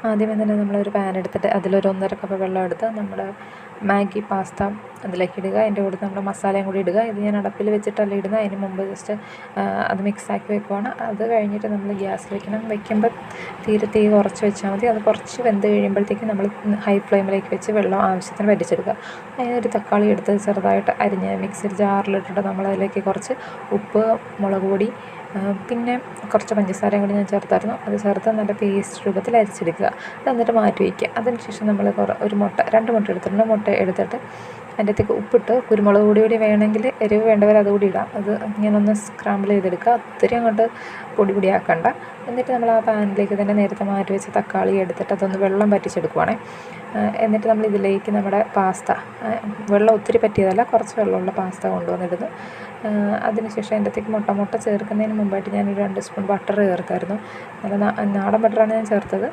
ആദ്യമേ തന്നെ നമ്മളൊരു പാൻ എടുത്തിട്ട് അതിലൊരു 1.5 കപ്പ് വെള്ളം എടുത്ത് നമ്മൾ മാഗി പാസ്ത അതിലേക്ക് ഇടുക. അതിൻ്റെ കൂടെ നമ്മുടെ മസാലയും കൂടി ഇടുക. ഇത് ഞാൻ അടപ്പിൽ വെച്ചിട്ടല്ല ഇടുന്നത്, അതിന് മുമ്പ് ജസ്റ്റ് അത് മിക്സാക്കി വെക്കുവാണ്. അത് കഴിഞ്ഞിട്ട് നമ്മൾ ഗ്യാസിൽ വെക്കണം. വെക്കുമ്പോൾ തീ കുറച്ച് വെച്ചാൽ മതി. അത് കുറച്ച് വെന്ത് കഴിയുമ്പോഴത്തേക്കും നമ്മൾ ഹൈ ഫ്ലെയിമിലേക്ക് വെച്ച് വെള്ളം ആവശ്യത്തിന് വറ്റിച്ചെടുക്കുക. അതിനൊരു തക്കാളി എടുത്ത് ചെറുതായിട്ട് അരിഞ്ഞ് മിക്സിയുടെ ജാറിലിട്ടിട്ട് നമ്മളതിലേക്ക് കുറച്ച് ഉപ്പ്, മുളക് പൊടി, പിന്നെ കുറച്ച് പഞ്ചസാരയും കൂടി ഞാൻ ചേർത്തായിരുന്നു. അത് ചേർത്ത് നല്ല പേസ്റ്റ് രൂപത്തിൽ അരിച്ചെടുക്കുക. അത് എന്നിട്ട് മാറ്റി വയ്ക്കുക. അതിനുശേഷം നമ്മൾ ഒരു മുട്ട 2 മുട്ട എടുത്തിട്ടുണ്ട്. മുട്ട എടുത്തിട്ട് അതിൻ്റെ അകത്തേക്ക് ഉപ്പിട്ട് കുരുമുളക് പൊടി വേണമെങ്കിൽ എരിവ് വേണ്ടവർ അതുകൂടി ഇടാം. അത് ഇങ്ങനെ ഒന്ന് സ്ക്രാമ്പിൾ ചെയ്തെടുക്കുക. ഒത്തിരി അങ്ങോട്ട് പൊടിയാക്കണ്ട. എന്നിട്ട് നമ്മൾ ആ പാനിലേക്ക് തന്നെ നേരത്തെ മാറ്റി വെച്ച തക്കാളി എടുത്തിട്ട് അതൊന്ന് വെള്ളം പറ്റിച്ചെടുക്കുവാണേ. എന്നിട്ട് നമ്മൾ ഇതിലേക്ക് നമ്മുടെ പാസ്ത, വെള്ളം ഒത്തിരി പറ്റിയതല്ല, കുറച്ച് വെള്ളമുള്ള പാസ്ത കൊണ്ടുവന്നിടുന്നു. അതിനുശേഷം അതിൻ്റെ അകത്തേക്ക് മുട്ട ചേർക്കുന്നതിന് മുമ്പായിട്ട് ഞാനൊരു 2 സ്പൂൺ ബട്ടർ ചേർത്തായിരുന്നു. നല്ല നാടൻ ബട്ടറാണ് ഞാൻ ചേർത്തത്.